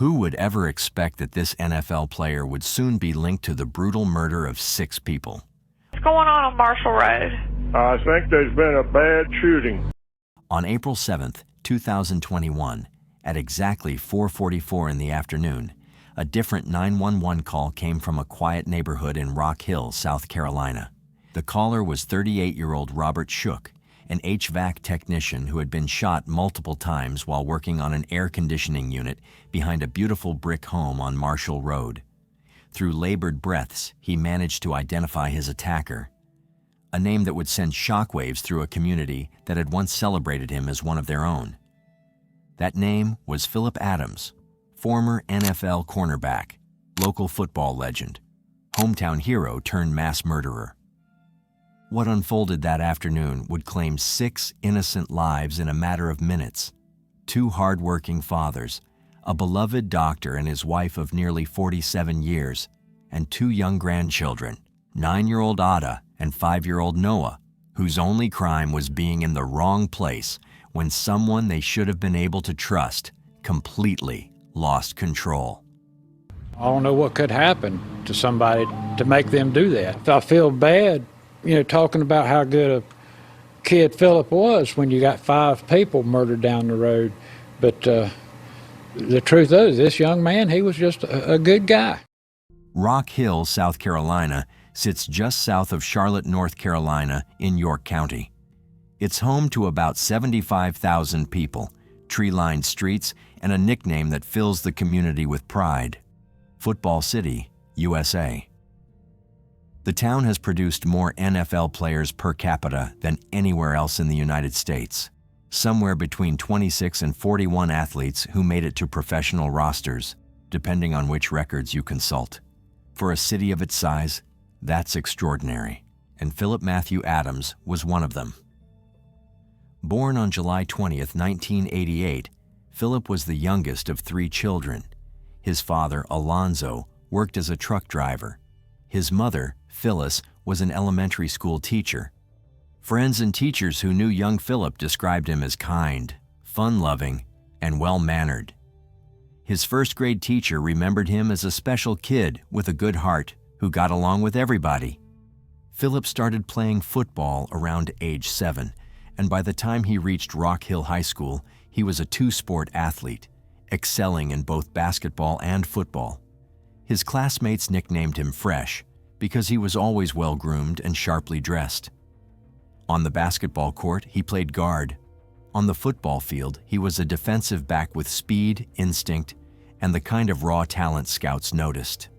Who would ever expect that this NFL player would soon be linked to the brutal murder of 6 people? What's going on Marshall Road? I think there's been a bad shooting. On April 7th, 2021, at exactly 4:44 in the afternoon, a different 911 call came from a quiet neighborhood in Rock Hill, South Carolina. The caller was 38-year-old Robert Shook, an HVAC technician who had been shot multiple times while working on an air conditioning unit behind a beautiful brick home on Marshall Road. Through labored breaths, he managed to identify his attacker, a name that would send shockwaves through a community that had once celebrated him as one of their own. That name was Phillip Adams, former NFL cornerback, local football legend, hometown hero turned mass murderer. What unfolded that afternoon would claim 6 innocent lives in a matter of minutes. 2 hard-working fathers, a beloved doctor and his wife of nearly 47 years, and 2 young grandchildren, 9-year-old Ada and 5-year-old Noah, whose only crime was being in the wrong place when someone they should have been able to trust completely lost control. I don't know what could happen to somebody to make them do that. I feel bad, talking about how good a kid Phillip was when you got 5 people murdered down the road. But the truth is, this young man, he was just a good guy. Rock Hill, South Carolina, sits just south of Charlotte, North Carolina, in York County. It's home to about 75,000 people, tree-lined streets, and a nickname that fills the community with pride: Football City, USA. The town has produced more NFL players per capita than anywhere else in the United States, somewhere between 26 and 41 athletes who made it to professional rosters, depending on which records you consult. For a city of its size, that's extraordinary, and Phillip Matthew Adams was one of them. Born on July 20th, 1988, Phillip was the youngest of 3 children. His father, Alonzo, worked as a truck driver. His mother, Phyllis, was an elementary school teacher. Friends and teachers who knew young Phillip described him as kind, fun-loving, and well-mannered. His first-grade teacher remembered him as a special kid with a good heart who got along with everybody. Phillip started playing football around age 7, and by the time he reached Rock Hill High School, he was a 2-sport athlete, excelling in both basketball and football. His classmates nicknamed him Fresh because he was always well-groomed and sharply dressed. On the basketball court, he played guard. On the football field, he was a defensive back with speed, instinct, and the kind of raw talent scouts noticed.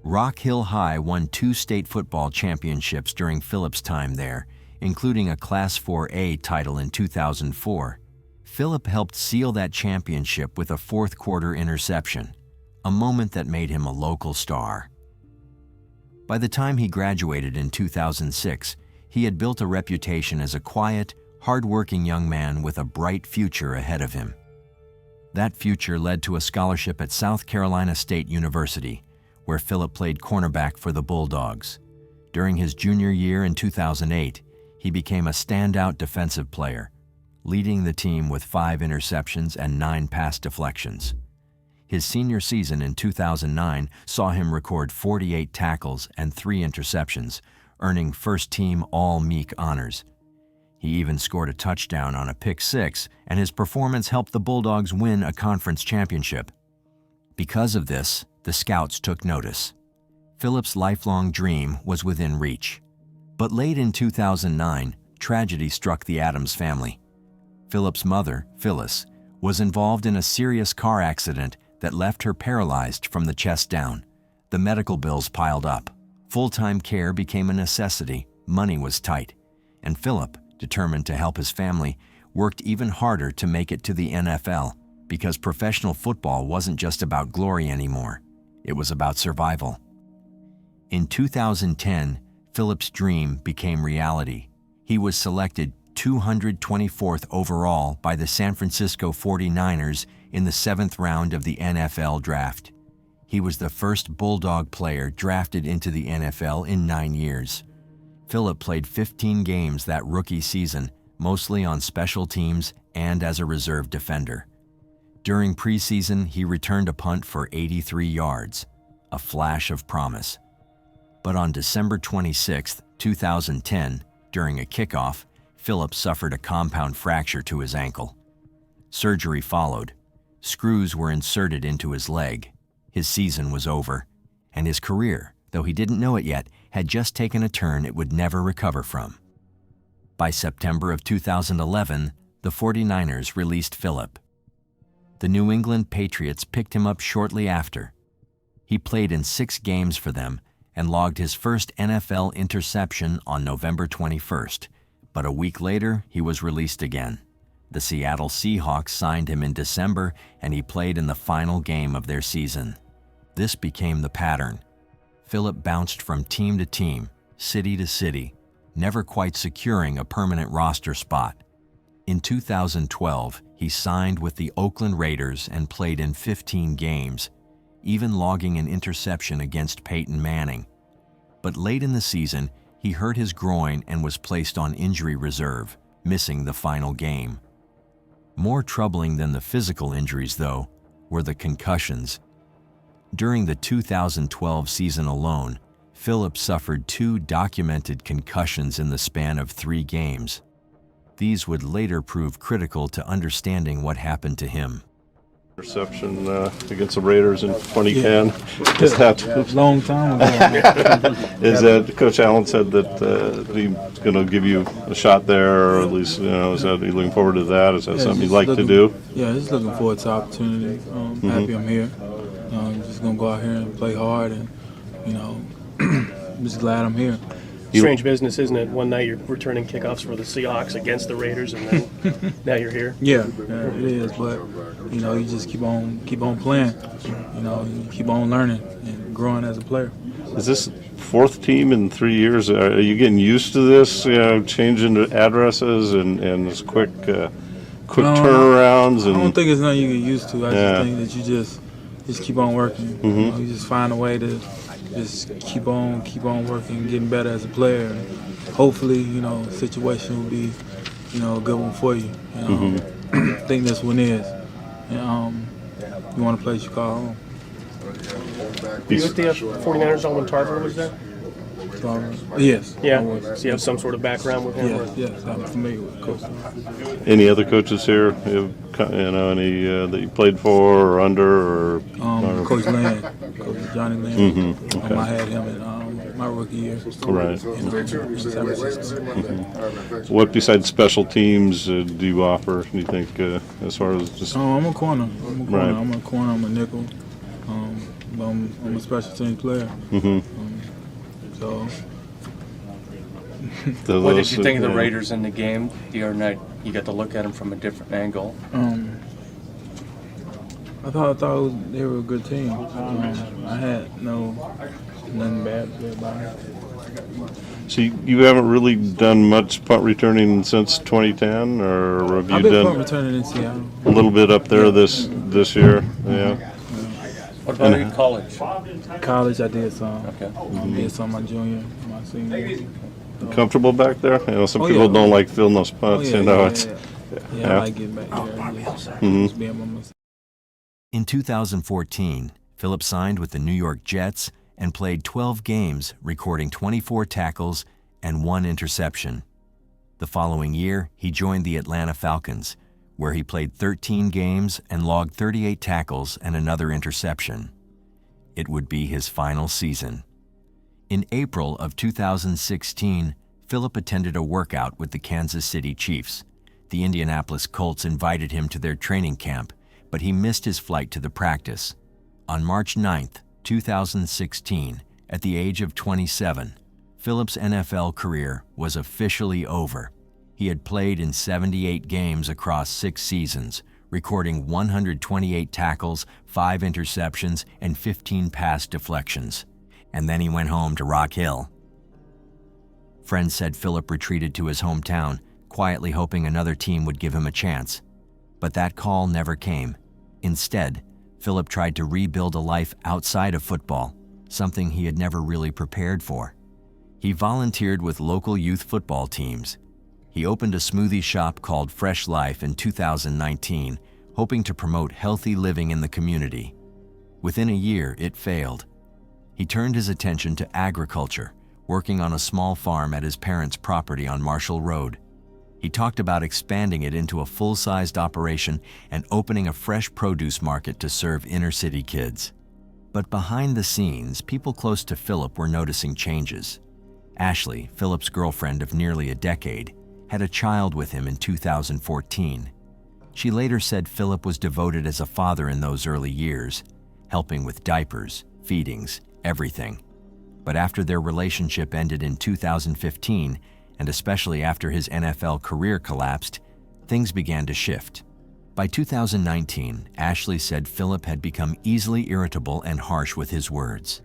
Rock Hill High won 2 state football championships during Phillip's time there, including a Class 4A title in 2004. Phillip helped seal that championship with a fourth-quarter interception, a moment that made him a local star. By the time he graduated in 2006, he had built a reputation as a quiet, hard-working young man with a bright future ahead of him. That future led to a scholarship at South Carolina State University, where Phillip played cornerback for the Bulldogs. During his junior year in 2008, he became a standout defensive player, leading the team with 5 interceptions and 9 pass deflections. His senior season in 2009 saw him record 48 tackles and 3 interceptions, earning first-team All-Meek honors. He even scored a touchdown on a pick-6, and his performance helped the Bulldogs win a conference championship. Because of this, the scouts took notice. Phillip's lifelong dream was within reach. But late in 2009, tragedy struck the Adams family. Phillip's mother, Phyllis, was involved in a serious car accident that left her paralyzed from the chest down. The medical bills piled up. Full-time care became a necessity, money was tight, and Phillip, determined to help his family, worked even harder to make it to the NFL, because professional football wasn't just about glory anymore. It was about survival. In 2010, Phillip's dream became reality. He was selected 224th overall by the San Francisco 49ers in the 7th round of the NFL draft. He was the first Bulldog player drafted into the NFL in 9 years. Phillip played 15 games that rookie season, mostly on special teams and as a reserve defender. During preseason, he returned a punt for 83 yards, a flash of promise. But on December 26, 2010, during a kickoff, Phillip suffered a compound fracture to his ankle. Surgery followed. Screws were inserted into his leg. His season was over, and his career, though he didn't know it yet, had just taken a turn it would never recover from. By September of 2011, the 49ers released Phillip. The New England Patriots picked him up shortly after. He played in 6 games for them and logged his first NFL interception on November 21st, but a week later he was released again. The Seattle Seahawks signed him in December, and he played in the final game of their season. This became the pattern. Phillip bounced from team to team, city to city, never quite securing a permanent roster spot. In 2012, he signed with the Oakland Raiders and played in 15 games, even logging an interception against Peyton Manning. But late in the season, he hurt his groin and was placed on injury reserve, missing the final game. More troubling than the physical injuries, though, were the concussions. During the 2012 season alone, Phillip suffered 2 documented concussions in the span of 3 games. These would later prove critical to understanding what happened to him. Interception against the Raiders in 2010. Is that A long time ago. is that Coach Allen said that he's going to give you a shot there, or at least is that you looking forward to that? Is that something you'd like to do? Yeah, just looking forward to the opportunity. Happy I'm here. Just gonna go out here and play hard, and I'm just glad I'm here. Strange business, isn't it? One night you're returning kickoffs for the Seahawks against the Raiders, and then now you're here. Yeah, it is. But you just keep on playing. You keep on learning and growing as a player. Is this 4th team in 3 years? Are you getting used to this? Changing the addresses and this quick turnarounds. And I don't think it's nothing you get used to. I just think that you just keep on working. You just find a way to just keep on working, getting better as a player. And hopefully, the situation will be, a good one for you. I think this one is. You want to play Chicago? You with the 49ers all when Tarver was there? Yes. Yeah. So you have some sort of background with him? Yes, I'm familiar with Coach. Any other coaches here? Any that you played for or under? Or Coach Land, Coach Johnny Land. Okay. I had him in my rookie year. Right. In San Francisco. What besides special teams do you offer? Do you think as far as just? I'm a corner. Right. I'm a corner. I'm a nickel. I'm a special team player. So. What did you think of the Raiders in the game the other night? You got to look at them from a different angle. I thought they were a good team. I had nothing bad to say about it. So you haven't really done much punt returning since 2010, or have you I've been done punt returning in Seattle. a little bit up there this year? Yeah. What about in college? College, I did some. Okay. I did some my junior, my senior year. Comfortable back there? Some people don't like filling those punts. I like getting back there and just being by myself. In 2014, Phillip signed with the New York Jets and played 12 games, recording 24 tackles and 1 interception. The following year, he joined the Atlanta Falcons, where he played 13 games and logged 38 tackles and another interception. It would be his final season. In April of 2016, Phillip attended a workout with the Kansas City Chiefs. The Indianapolis Colts invited him to their training camp, but he missed his flight to the practice. On March 9th, 2016, at the age of 27, Phillip's NFL career was officially over. He had played in 78 games across 6 seasons, recording 128 tackles, 5 interceptions, and 15 pass deflections. And then he went home to Rock Hill. Friends said Phillip retreated to his hometown, quietly hoping another team would give him a chance. But that call never came. Instead, Phillip tried to rebuild a life outside of football, something he had never really prepared for. He volunteered with local youth football teams. He opened a smoothie shop called Fresh Life in 2019, hoping to promote healthy living in the community. Within a year, it failed. He turned his attention to agriculture, working on a small farm at his parents' property on Marshall Road. He talked about expanding it into a full-sized operation and opening a fresh produce market to serve inner-city kids. But behind the scenes, people close to Philip were noticing changes. Ashley, Philip's girlfriend of nearly a decade, had a child with him in 2014. She later said Philip was devoted as a father in those early years, helping with diapers, feedings, everything. But after their relationship ended in 2015, and especially after his NFL career collapsed, things began to shift. By 2019, Ashley said Philip had become easily irritable and harsh with his words.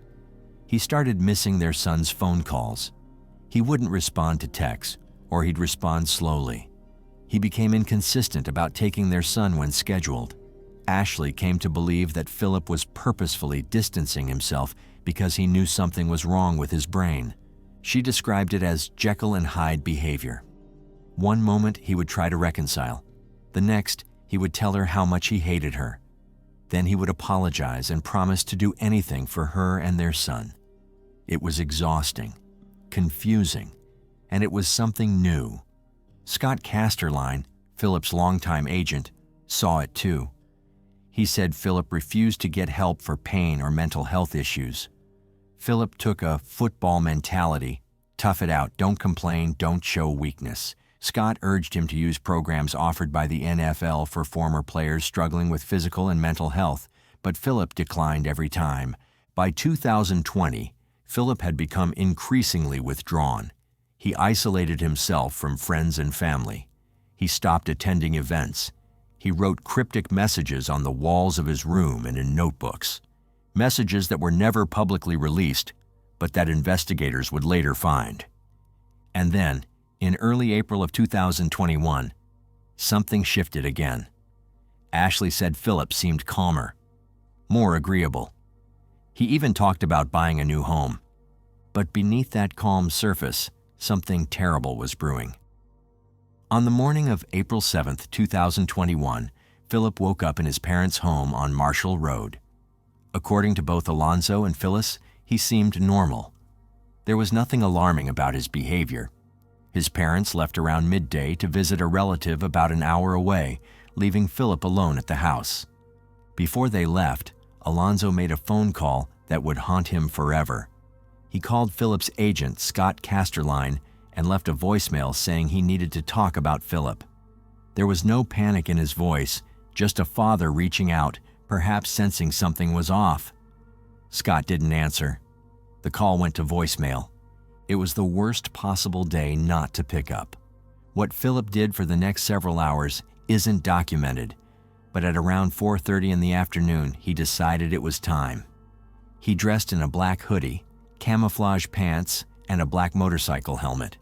He started missing their son's phone calls. He wouldn't respond to texts, or he'd respond slowly. He became inconsistent about taking their son when scheduled. Ashley came to believe that Philip was purposefully distancing himself because he knew something was wrong with his brain. She described it as Jekyll and Hyde behavior. One moment he would try to reconcile. The next, he would tell her how much he hated her. Then he would apologize and promise to do anything for her and their son. It was exhausting, confusing, and it was something new. Scott Casterline, Philip's longtime agent, saw it too. He said Philip refused to get help for pain or mental health issues. Philip took a football mentality: tough it out, don't complain, don't show weakness. Scott urged him to use programs offered by the NFL for former players struggling with physical and mental health, but Philip declined every time. By 2020, Philip had become increasingly withdrawn. He isolated himself from friends and family. He stopped attending events. He wrote cryptic messages on the walls of his room and in notebooks. Messages that were never publicly released, but that investigators would later find. And then, in early April of 2021, something shifted again. Ashley said Philip seemed calmer, more agreeable. He even talked about buying a new home. But beneath that calm surface, something terrible was brewing. On the morning of April 7, 2021, Philip woke up in his parents' home on Marshall Road. According to both Alonzo and Phyllis, he seemed normal. There was nothing alarming about his behavior. His parents left around midday to visit a relative about an hour away, leaving Philip alone at the house. Before they left, Alonzo made a phone call that would haunt him forever. He called Philip's agent, Scott Casterline, and left a voicemail saying he needed to talk about Philip. There was no panic in his voice, just a father reaching out, perhaps sensing something was off. Scott didn't answer. The call went to voicemail. It was the worst possible day not to pick up. What Philip did for the next several hours isn't documented, but at around 4:30 in the afternoon, he decided it was time. He dressed in a black hoodie, camouflage pants, and a black motorcycle helmet.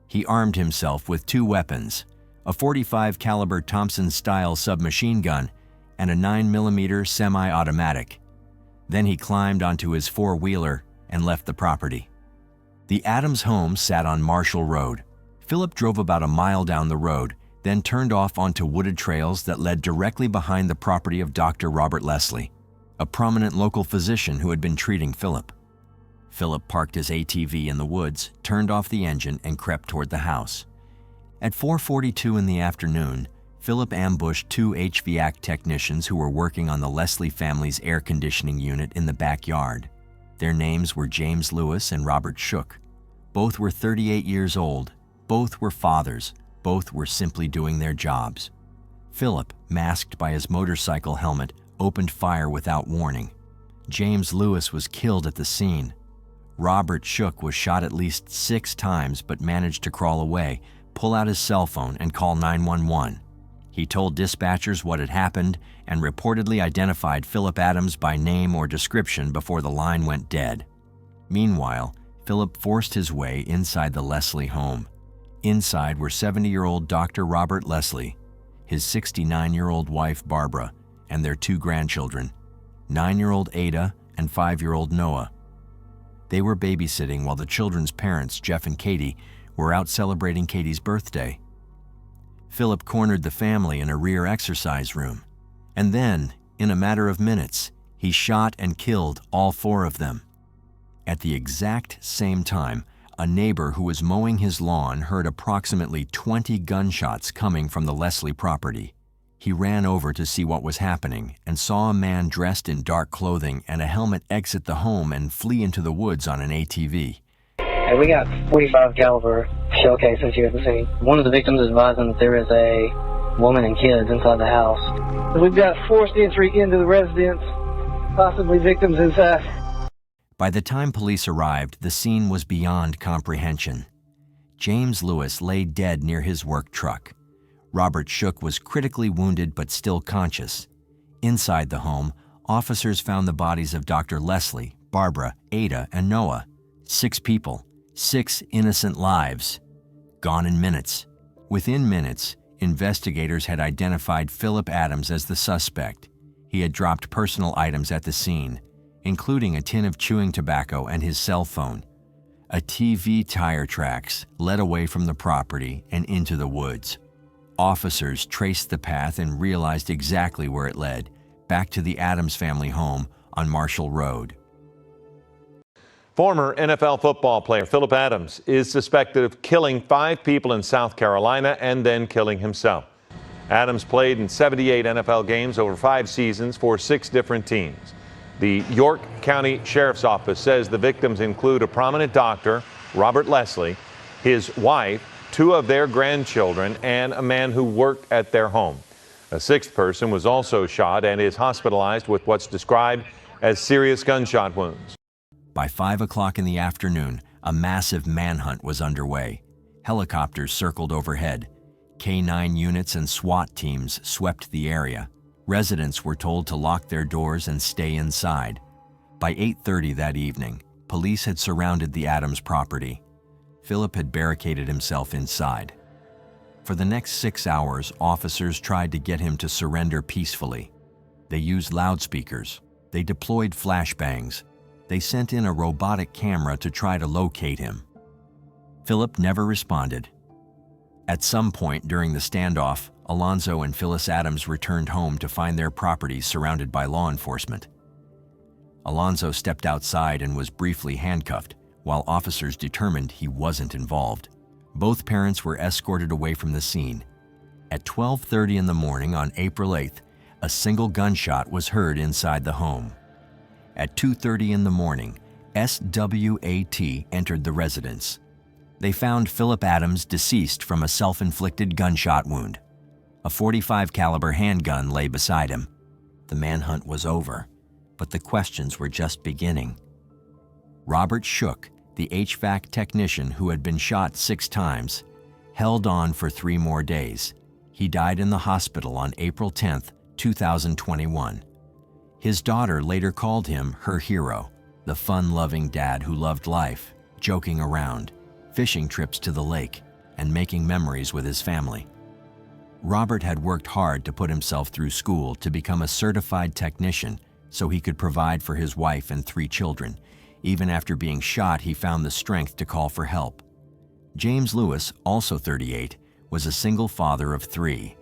He armed himself with two weapons, a .45 caliber Thompson-style submachine gun and a 9mm semi-automatic. Then he climbed onto his four-wheeler and left the property. The Adams home sat on Marshall Road. Philip drove about a mile down the road, then turned off onto wooded trails that led directly behind the property of Dr. Robert Lesslie, a prominent local physician who had been treating Philip. Philip parked his ATV in the woods, turned off the engine, and crept toward the house. At 4:42 in the afternoon, Philip ambushed two HVAC technicians who were working on the Lesslie family's air conditioning unit in the backyard. Their names were James Lewis and Robert Shook. Both were 38 years old. Both were fathers. Both were simply doing their jobs. Philip, masked by his motorcycle helmet, opened fire without warning. James Lewis was killed at the scene. Robert Shook was shot at least 6 times but managed to crawl away, pull out his cell phone, and call 911. He told dispatchers what had happened and reportedly identified Philip Adams by name or description before the line went dead. Meanwhile, Philip forced his way inside the Lesslie home. Inside were 70-year-old Dr. Robert Lesslie, his 69-year-old wife Barbara, and their 2 grandchildren, 9-year-old Ada and 5-year-old Noah. They were babysitting while the children's parents, Jeff and Katie, were out celebrating Katie's birthday. Philip cornered the family in a rear exercise room. And then, in a matter of minutes, he shot and killed all 4 of them. At the exact same time, a neighbor who was mowing his lawn heard approximately 20 gunshots coming from the Lesslie property. He ran over to see what was happening and saw a man dressed in dark clothing and a helmet exit the home and flee into the woods on an ATV. Hey, we got 45 caliber shell cases here at the scene. One of the victims is advising that there is a woman and kids inside the house. We've got forced entry into the residence, possibly victims inside. By the time police arrived, the scene was beyond comprehension. James Lewis lay dead near his work truck. Robert Shook was critically wounded but still conscious. Inside the home, officers found the bodies of Dr. Lesslie, Barbara, Ada, and Noah. 6 people, 6 innocent lives, gone in minutes. Within minutes, investigators had identified Philip Adams as the suspect. He had dropped personal items at the scene, including a tin of chewing tobacco and his cell phone. A TV tire tracks led away from the property and into the woods. Officers traced the path and realized exactly where it led, back to the Adams family home on Marshall Road. Former NFL football player Philip Adams is suspected of killing 5 people in South Carolina and then killing himself. Adams played in 78 NFL games over 5 seasons for 6 different teams. The York County Sheriff's Office says the victims include a prominent doctor, Robert Lesslie, his wife, 2 of their grandchildren, and a man who worked at their home. A 6th person was also shot and is hospitalized with what's described as serious gunshot wounds. By 5 o'clock in the afternoon, a massive manhunt was underway. Helicopters circled overhead. K-9 units and SWAT teams swept the area. Residents were told to lock their doors and stay inside. By 8:30 that evening, police had surrounded the Adams property. Philip had barricaded himself inside. For the next 6 hours, officers tried to get him to surrender peacefully. They used loudspeakers. They deployed flashbangs. They sent in a robotic camera to try to locate him. Philip never responded. At some point during the standoff, Alonzo and Phyllis Adams returned home to find their property surrounded by law enforcement. Alonzo stepped outside and was briefly handcuffed, while officers determined he wasn't involved. Both parents were escorted away from the scene. At 12:30 in the morning on April 8th, a single gunshot was heard inside the home. At 2:30 in the morning, SWAT entered the residence. They found Philip Adams deceased from a self-inflicted gunshot wound. A .45 caliber handgun lay beside him. The manhunt was over, but the questions were just beginning. Robert Shook, the HVAC technician who had been shot 6 times, held on for 3 more days. He died in the hospital on April 10th, 2021. His daughter later called him her hero, the fun-loving dad who loved life, joking around, fishing trips to the lake, and making memories with his family. Robert had worked hard to put himself through school to become a certified technician so he could provide for his wife and 3 children. Even after being shot, he found the strength to call for help. James Lewis, also 38, was a single father of 3.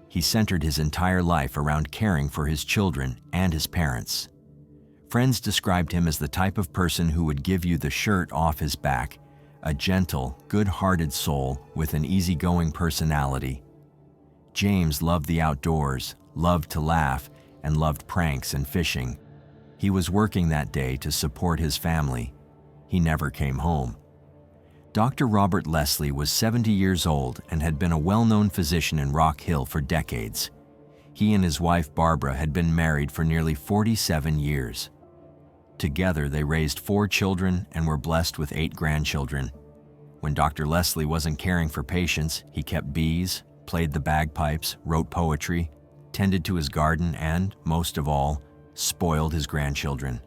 He centered his entire life around caring for his children and his parents. Friends described him as the type of person who would give you the shirt off his back, a gentle, good-hearted soul with an easygoing personality. James loved the outdoors, loved to laugh, and loved pranks and fishing. He was working that day to support his family. He never came home. Dr. Robert Lesslie was 70 years old and had been a well-known physician in Rock Hill for decades. He and his wife Barbara had been married for nearly 47 years. Together, they raised 4 children and were blessed with 8 grandchildren. When Dr. Lesslie wasn't caring for patients, he kept bees, played the bagpipes, wrote poetry, tended to his garden, and, most of all, spoiled his grandchildren.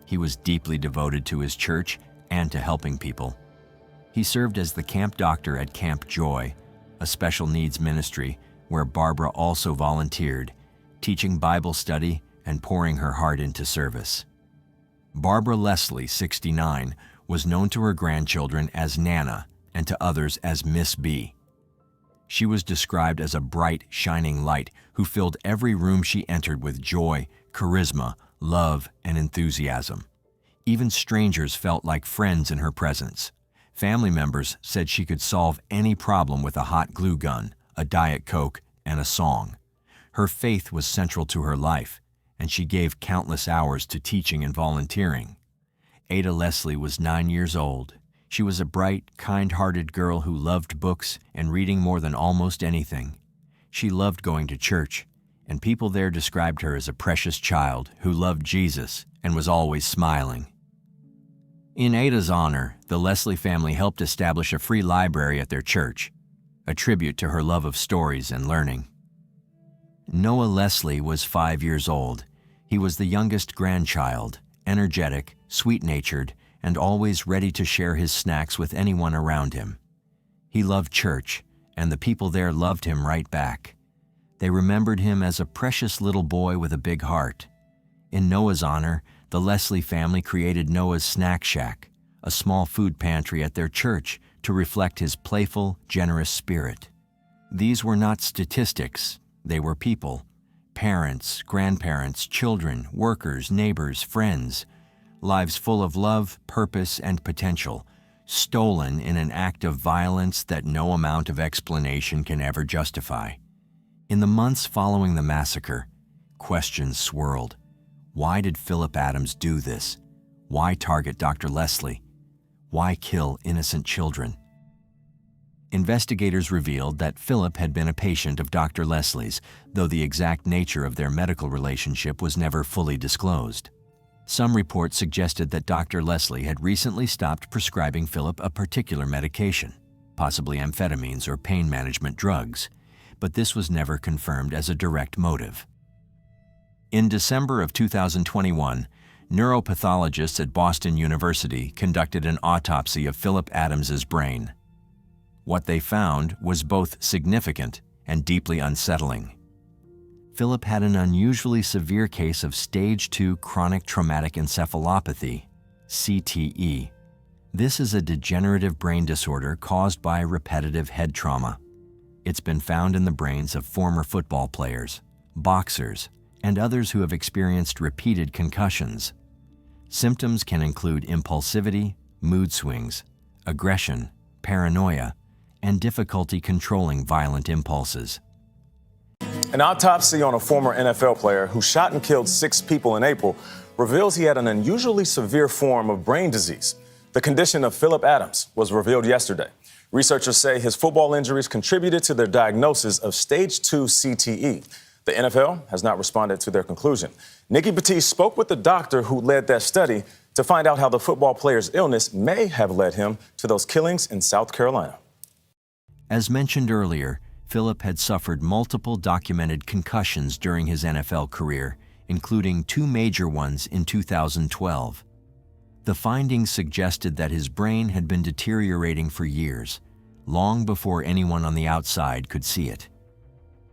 He was deeply devoted to his church and to helping people. He served as the camp doctor at Camp Joy, a special needs ministry where Barbara also volunteered, teaching Bible study and pouring her heart into service. Barbara Lesslie, 69, was known to her grandchildren as Nana and to others as Miss B. She was described as a bright, shining light who filled every room she entered with joy, charisma, love, and enthusiasm. Even strangers felt like friends in her presence. Family members said she could solve any problem with a hot glue gun, a Diet Coke, and a song. Her faith was central to her life, and she gave countless hours to teaching and volunteering. Ada Lesslie was 9 years old. She was a bright, kind-hearted girl who loved books and reading more than almost anything. She loved going to church, and people there described her as a precious child who loved Jesus and was always smiling. In Ada's honor, the Lesslie family helped establish a free library at their church, a tribute to her love of stories and learning. Noah Lesslie was 5 years old. He was the youngest grandchild, energetic, sweet-natured, and always ready to share his snacks with anyone around him. He loved church, and the people there loved him right back. They remembered him as a precious little boy with a big heart. In Noah's honor, the Lesslie family created Noah's Snack Shack, a small food pantry at their church to reflect his playful, generous spirit. These were not statistics, they were people. Parents, grandparents, children, workers, neighbors, friends. Lives full of love, purpose, and potential, stolen in an act of violence that no amount of explanation can ever justify. In the months following the massacre, questions swirled. Why did Phillip Adams do this? Why target Dr. Lesslie? Why kill innocent children? Investigators revealed that Phillip had been a patient of Dr. Leslie's, though the exact nature of their medical relationship was never fully disclosed. Some reports suggested that Dr. Lesslie had recently stopped prescribing Phillip a particular medication, possibly amphetamines or pain management drugs, but this was never confirmed as a direct motive. In December of 2021, neuropathologists at Boston University conducted an autopsy of Phillip Adams's brain. What they found was both significant and deeply unsettling. Phillip had an unusually severe case of Stage 2 chronic traumatic encephalopathy, CTE. This is a degenerative brain disorder caused by repetitive head trauma. It's been found in the brains of former football players, boxers, and others who have experienced repeated concussions. Symptoms can include impulsivity, mood swings, aggression, paranoia, and difficulty controlling violent impulses. An autopsy on a former NFL player who shot and killed 6 people in April reveals he had an unusually severe form of brain disease. The condition of Phillip Adams was revealed yesterday. Researchers say his football injuries contributed to their diagnosis of Stage 2 CTE. The NFL has not responded to their conclusion. Nikki Batiste spoke with the doctor who led that study to find out how the football player's illness may have led him to those killings in South Carolina. As mentioned earlier, Phillip had suffered multiple documented concussions during his NFL career, including 2 major ones in 2012. The findings suggested that his brain had been deteriorating for years, long before anyone on the outside could see it.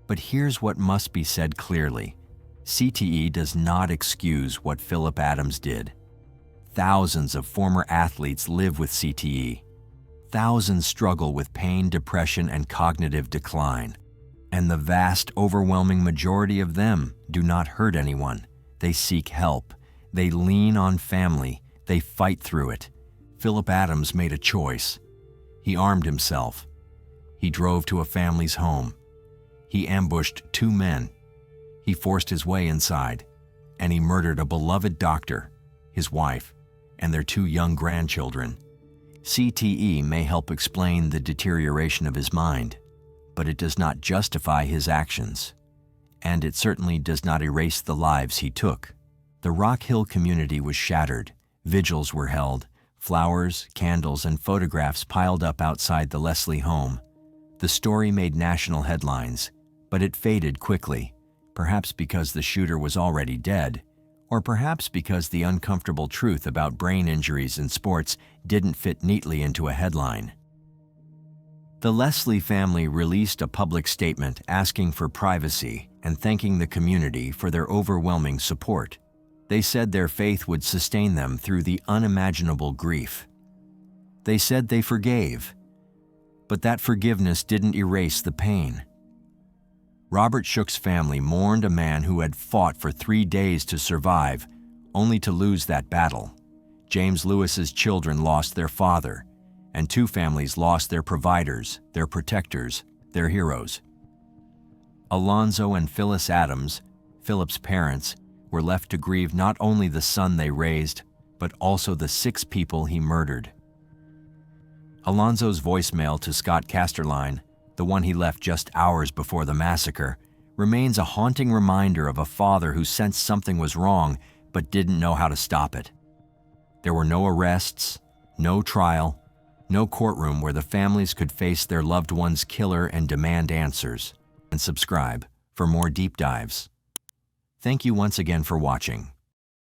But here's what must be said clearly. CTE does not excuse what Phillip Adams did. Thousands of former athletes live with CTE. Thousands struggle with pain, depression, and cognitive decline. And the vast, overwhelming majority of them do not hurt anyone. They seek help. They lean on family. They fight through it. Phillip Adams made a choice. He armed himself. He drove to a family's home. He ambushed 2 men. He forced his way inside, and he murdered a beloved doctor, his wife, and their 2 young grandchildren. CTE may help explain the deterioration of his mind, but it does not justify his actions, and it certainly does not erase the lives he took. The Rock Hill community was shattered. Vigils were held, flowers, candles, and photographs piled up outside the Lesslie home. The story made national headlines, but it faded quickly, perhaps because the shooter was already dead, or perhaps because the uncomfortable truth about brain injuries in sports didn't fit neatly into a headline. The Lesslie family released a public statement asking for privacy and thanking the community for their overwhelming support. They said their faith would sustain them through the unimaginable grief. They said they forgave. But that forgiveness didn't erase the pain. Robert Shook's family mourned a man who had fought for 3 days to survive, only to lose that battle. James Lewis's children lost their father, and 2 families lost their providers, their protectors, their heroes. Alonzo and Phyllis Adams, Philip's parents, were left to grieve not only the son they raised, but also the 6 people he murdered. Alonzo's voicemail to Scott Casterline, the one he left just hours before the massacre, remains a haunting reminder of a father who sensed something was wrong but didn't know how to stop it. There were no arrests, no trial, no courtroom where the families could face their loved one's killer and demand answers. And subscribe for more deep dives. Thank you once again for watching.